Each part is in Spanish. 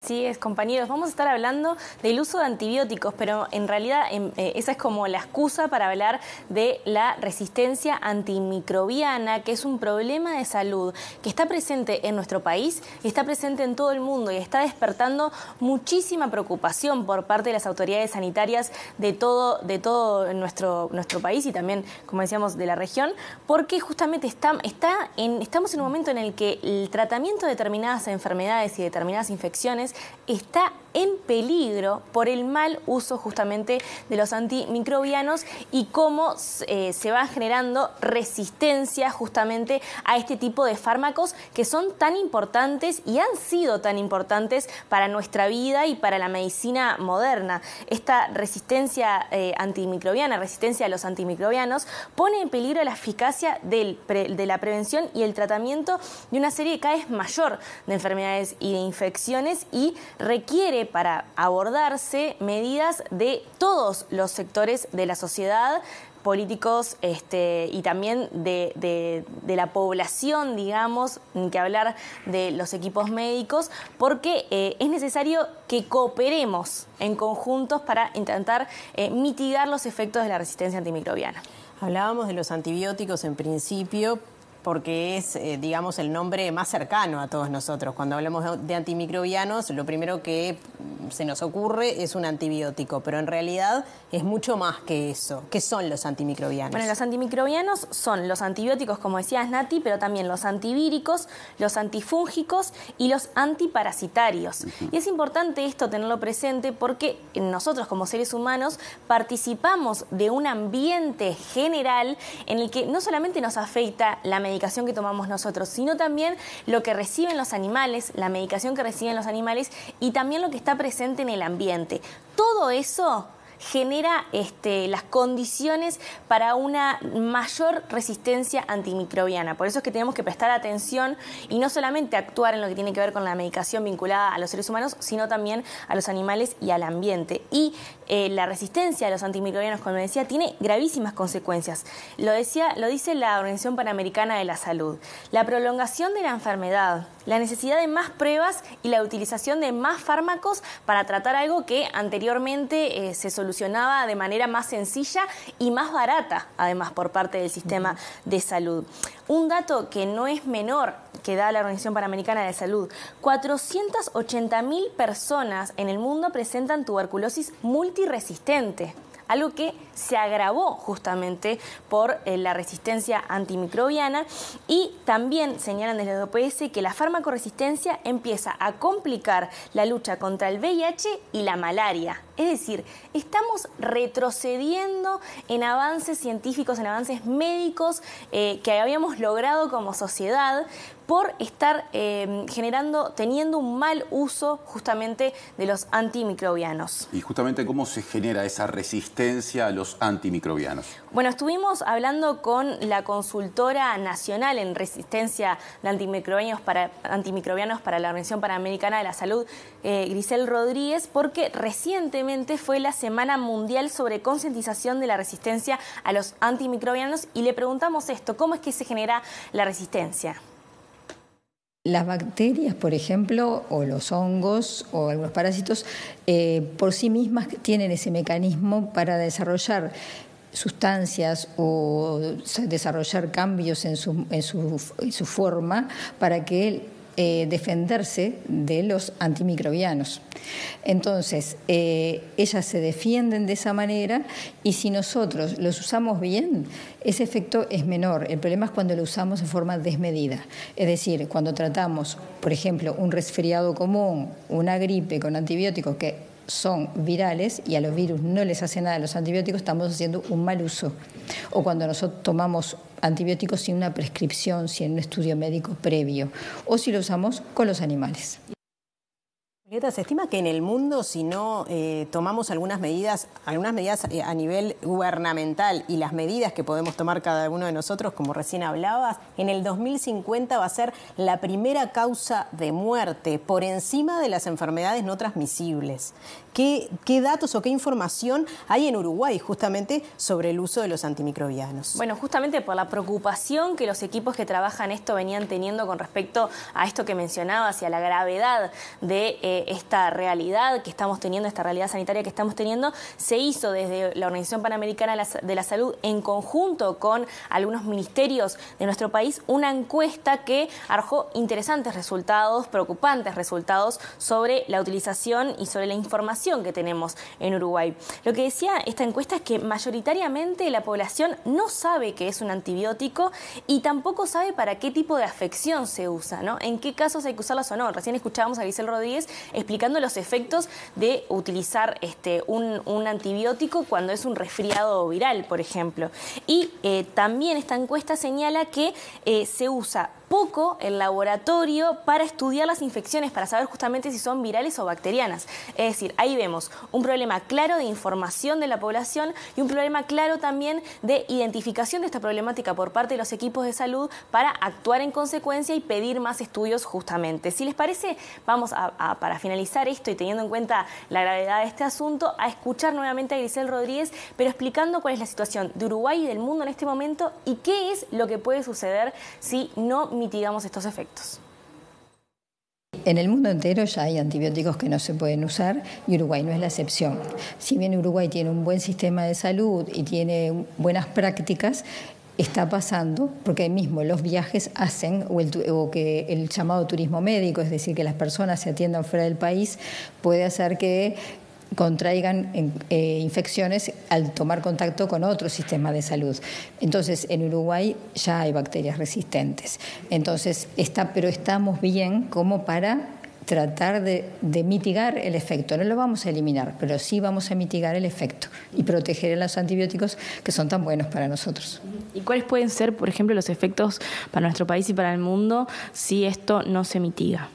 Así es, compañeros. Vamos a estar hablando del uso de antibióticos, pero en realidad esa es como la excusa para hablar de la resistencia antimicrobiana, que es un problema de salud que está presente en nuestro país y está presente en todo el mundo y está despertando muchísima preocupación por parte de las autoridades sanitarias de todo nuestro país y también, como decíamos, de la región, porque justamente estamos en un momento en el que el tratamiento de determinadas enfermedades y determinadas infecciones está en peligro por el mal uso justamente de los antimicrobianos y cómo se va generando resistencia justamente a este tipo de fármacos que son tan importantes y han sido tan importantes para nuestra vida y para la medicina moderna. Esta resistencia antimicrobiana, resistencia a los antimicrobianos, pone en peligro la eficacia de la prevención y el tratamiento de una serie cada vez mayor de enfermedades y de infecciones y requiere para abordarse medidas de todos los sectores de la sociedad, políticos y también de la población, digamos, ni que hablar de los equipos médicos, porque es necesario que cooperemos en conjuntos para intentar mitigar los efectos de la resistencia antimicrobiana. Hablábamos de los antibióticos en principio, porque es, digamos, el nombre más cercano a todos nosotros. Cuando hablamos de antimicrobianos, lo primero que se nos ocurre es un antibiótico, pero en realidad es mucho más que eso. ¿Qué son los antimicrobianos? Bueno, los antimicrobianos son los antibióticos, como decías, Nati, pero también los antivíricos, los antifúngicos y los antiparasitarios. Y es importante esto tenerlo presente porque nosotros como seres humanos participamos de un ambiente general en el que no solamente nos afecta la medicación que tomamos nosotros, sino también lo que reciben los animales, la medicación que reciben los animales y también lo que está presente en el ambiente. Todo eso genera las condiciones para una mayor resistencia antimicrobiana. Por eso es que tenemos que prestar atención y no solamente actuar en lo que tiene que ver con la medicación vinculada a los seres humanos, sino también a los animales y al ambiente. Y la resistencia a los antimicrobianos, como decía, tiene gravísimas consecuencias. Lo dice la Organización Panamericana de la Salud. La prolongación de la enfermedad, la necesidad de más pruebas y la utilización de más fármacos para tratar algo que anteriormente se solucionaba de manera más sencilla y más barata, además, por parte del sistema de salud. Un dato que no es menor que da la Organización Panamericana de Salud: 480.000 personas en el mundo presentan tuberculosis multiresistente, algo que se agravó justamente por la resistencia antimicrobiana, y también señalan desde la OPS que la farmacoresistencia empieza a complicar la lucha contra el VIH y la malaria. Es decir, estamos retrocediendo en avances científicos, en avances médicos que habíamos logrado como sociedad por estar teniendo un mal uso justamente de los antimicrobianos. Y justamente, ¿cómo se genera esa resistencia a los antimicrobianos? Bueno, estuvimos hablando con la consultora nacional en resistencia de antimicrobianos para la Organización Panamericana de la Salud, Grisel Rodríguez, porque recientemente fue la Semana Mundial sobre Concientización de la Resistencia a los Antimicrobianos y le preguntamos esto: ¿cómo es que se genera la resistencia? Las bacterias, por ejemplo, o los hongos o algunos parásitos, por sí mismas tienen ese mecanismo para desarrollar sustancias o desarrollar cambios en su forma para que defenderse de los antimicrobianos. Entonces, ellas se defienden de esa manera y si nosotros los usamos bien, ese efecto es menor. El problema es cuando lo usamos en forma desmedida. Es decir, cuando tratamos, por ejemplo, un resfriado común, una gripe con antibióticos que son virales y a los virus no les hace nada a los antibióticos, estamos haciendo un mal uso. O cuando nosotros tomamos antibióticos sin una prescripción, sin un estudio médico previo, o si lo usamos con los animales. Se estima que en el mundo, si no tomamos algunas medidas a nivel gubernamental y las medidas que podemos tomar cada uno de nosotros, como recién hablabas, en el 2050 va a ser la primera causa de muerte por encima de las enfermedades no transmisibles. ¿Qué datos o qué información hay en Uruguay justamente sobre el uso de los antimicrobianos? Bueno, justamente por la preocupación que los equipos que trabajan esto venían teniendo con respecto a esto que mencionabas y a la gravedad de esta realidad que estamos teniendo, esta realidad sanitaria que estamos teniendo, se hizo desde la Organización Panamericana de la Salud en conjunto con algunos ministerios de nuestro país una encuesta que arrojó interesantes resultados, preocupantes resultados sobre la utilización y sobre la información que tenemos en Uruguay. Lo que decía esta encuesta es que mayoritariamente la población no sabe qué es un antibiótico y tampoco sabe para qué tipo de afección se usa, ¿no? En qué casos hay que usarlas o no. Recién escuchábamos a Grisel Rodríguez explicando los efectos de utilizar un antibiótico cuando es un resfriado viral, por ejemplo. Y también esta encuesta señala que se usa poco el laboratorio para estudiar las infecciones, para saber justamente si son virales o bacterianas. Es decir, ahí vemos un problema claro de información de la población y un problema claro también de identificación de esta problemática por parte de los equipos de salud para actuar en consecuencia y pedir más estudios justamente. Si les parece, vamos para finalizar esto y teniendo en cuenta la gravedad de este asunto, a escuchar nuevamente a Grisel Rodríguez, pero explicando cuál es la situación de Uruguay y del mundo en este momento y qué es lo que puede suceder si no mitigamos estos efectos. En el mundo entero ya hay antibióticos que no se pueden usar y Uruguay no es la excepción. Si bien Uruguay tiene un buen sistema de salud y tiene buenas prácticas, está pasando, porque mismo los viajes hacen, o que el llamado turismo médico, es decir, que las personas se atiendan fuera del país, puede hacer que contraigan infecciones al tomar contacto con otro sistema de salud. Entonces, en Uruguay ya hay bacterias resistentes. Entonces, pero estamos bien como para tratar de mitigar el efecto. No lo vamos a eliminar, pero sí vamos a mitigar el efecto y proteger a los antibióticos que son tan buenos para nosotros. ¿Y cuáles pueden ser, por ejemplo, los efectos para nuestro país y para el mundo si esto no se mitiga?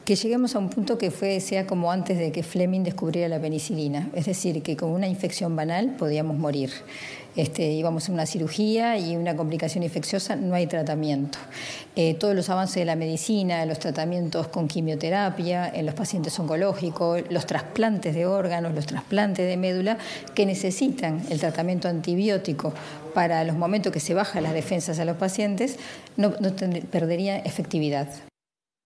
Que lleguemos a un punto que sea como antes de que Fleming descubriera la penicilina, es decir, que con una infección banal podíamos morir. Íbamos a una cirugía y una complicación infecciosa, no hay tratamiento. Todos los avances de la medicina, los tratamientos con quimioterapia, en los pacientes oncológicos, los trasplantes de órganos, los trasplantes de médula, que necesitan el tratamiento antibiótico para los momentos que se bajan las defensas a los pacientes, perdería efectividad.